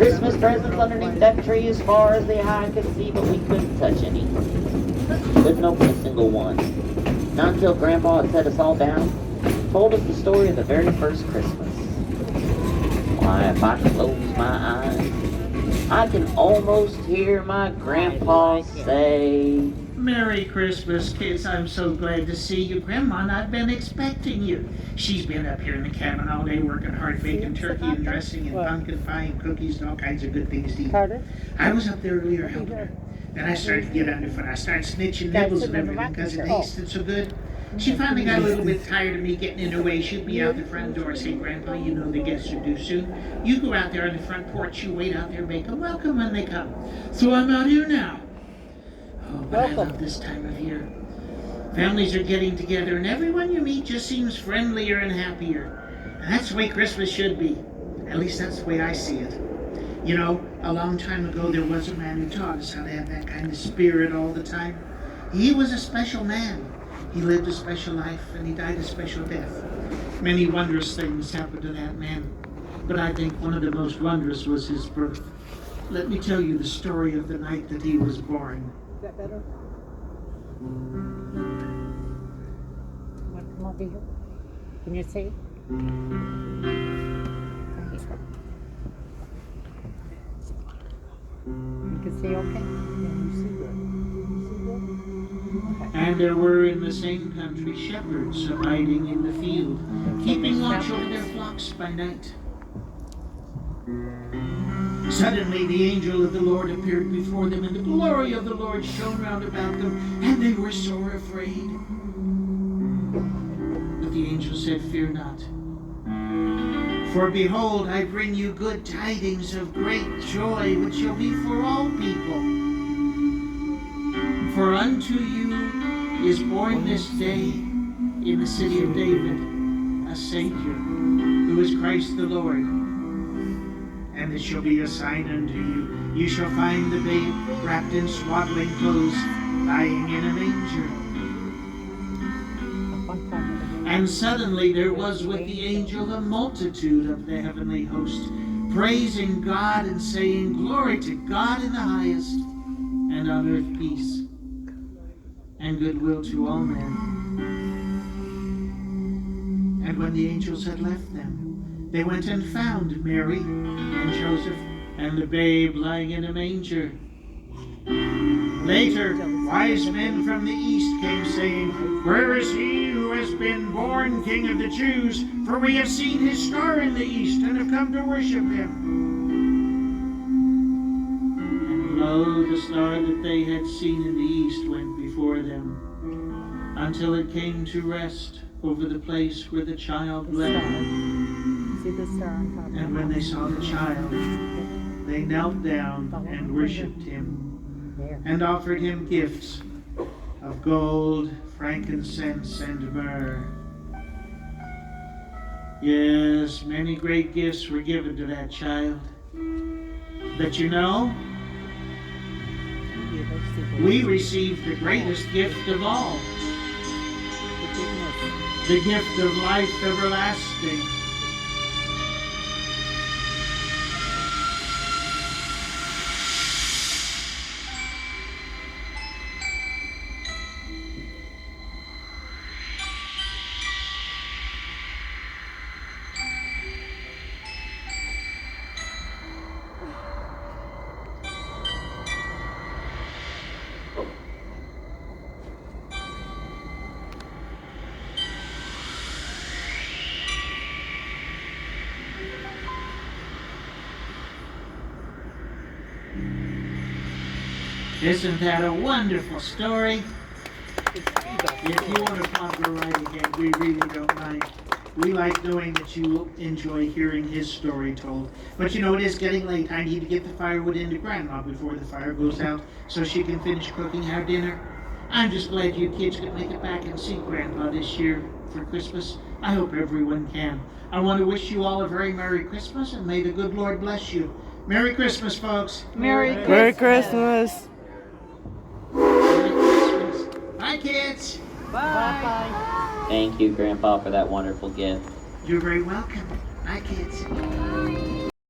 Christmas presents underneath that tree as far as the eye could see, but we couldn't touch any. Couldn't open a single one. Not until Grandpa had set us all down, told us the story of the very first Christmas. Why, if I close my eyes, I can almost hear my Grandpa say, Merry Christmas, kids. I'm so glad to see you. Grandma and I've been expecting you. She's been up here in the cabin all day working hard, baking turkey and dressing and pumpkin pie and cookies and all kinds of good things to eat. I was up there earlier helping her. Then I started to get underfoot. I started snitching nibbles and everything because it tasted so good. She finally got a little bit tired of me getting in her way. She'd be out the front door and say, Grandpa, you know the guests are due soon. You go out there on the front porch, you wait out there, make them welcome when they come. So I'm out here now. Oh, but I love this time of year. Families are getting together and everyone you meet just seems friendlier and happier. And that's the way Christmas should be. At least that's the way I see it. You know, a long time ago there was a man who taught us how to have that kind of spirit all the time. He was a special man. He lived a special life and he died a special death. Many wondrous things happened to that man. But I think one of the most wondrous was his birth. Let me tell you the story of the night that he was born. Is that better? Want to come over here? Can you see? You can see okay? Yeah, you see good. You see good? Okay. And there were in the same country shepherds abiding in the field, keeping watch over their flocks by night. Suddenly the angel of the Lord appeared before them, and the glory of the Lord shone round about them, and they were sore afraid. But the angel said, Fear not. For behold, I bring you good tidings of great joy, which shall be for all people. For unto you is born this day in the city of David a Savior, who is Christ the Lord. And it shall be a sign unto you. You shall find the babe wrapped in swaddling clothes, lying in a manger. And suddenly there was with the angel a multitude of the heavenly host, praising God and saying, Glory to God in the highest, and on earth peace, and goodwill to all men. And when the angels had left them, they went and found Mary and Joseph and the babe lying in a manger. Later, wise men from the east came saying, Where is he who has been born King of the Jews? For we have seen his star in the east and have come to worship him. And lo, the star that they had seen in the east went before them, until it came to rest over the place where the child lay. See the star on top. And when they saw the child, they knelt down and worshipped him, and offered him gifts of gold, frankincense, and myrrh. Yes, many great gifts were given to that child. But you know, we received the greatest gift of all, the gift of life everlasting. Isn't that a wonderful story? If you want to pop her right again, we really don't mind. We like knowing that you enjoy hearing his story told. But you know, it is getting late. I need to get the firewood into Grandma before the fire goes out so she can finish cooking our dinner. I'm just glad you kids could make it back and see Grandpa this year for Christmas. I hope everyone can. I want to wish you all a very Merry Christmas, and may the good Lord bless you. Merry Christmas, folks. Merry Christmas. Merry Christmas. Merry Christmas. Bye, kids. Bye. Thank you, Grandpa, for that wonderful gift. You're very welcome. Bye, kids.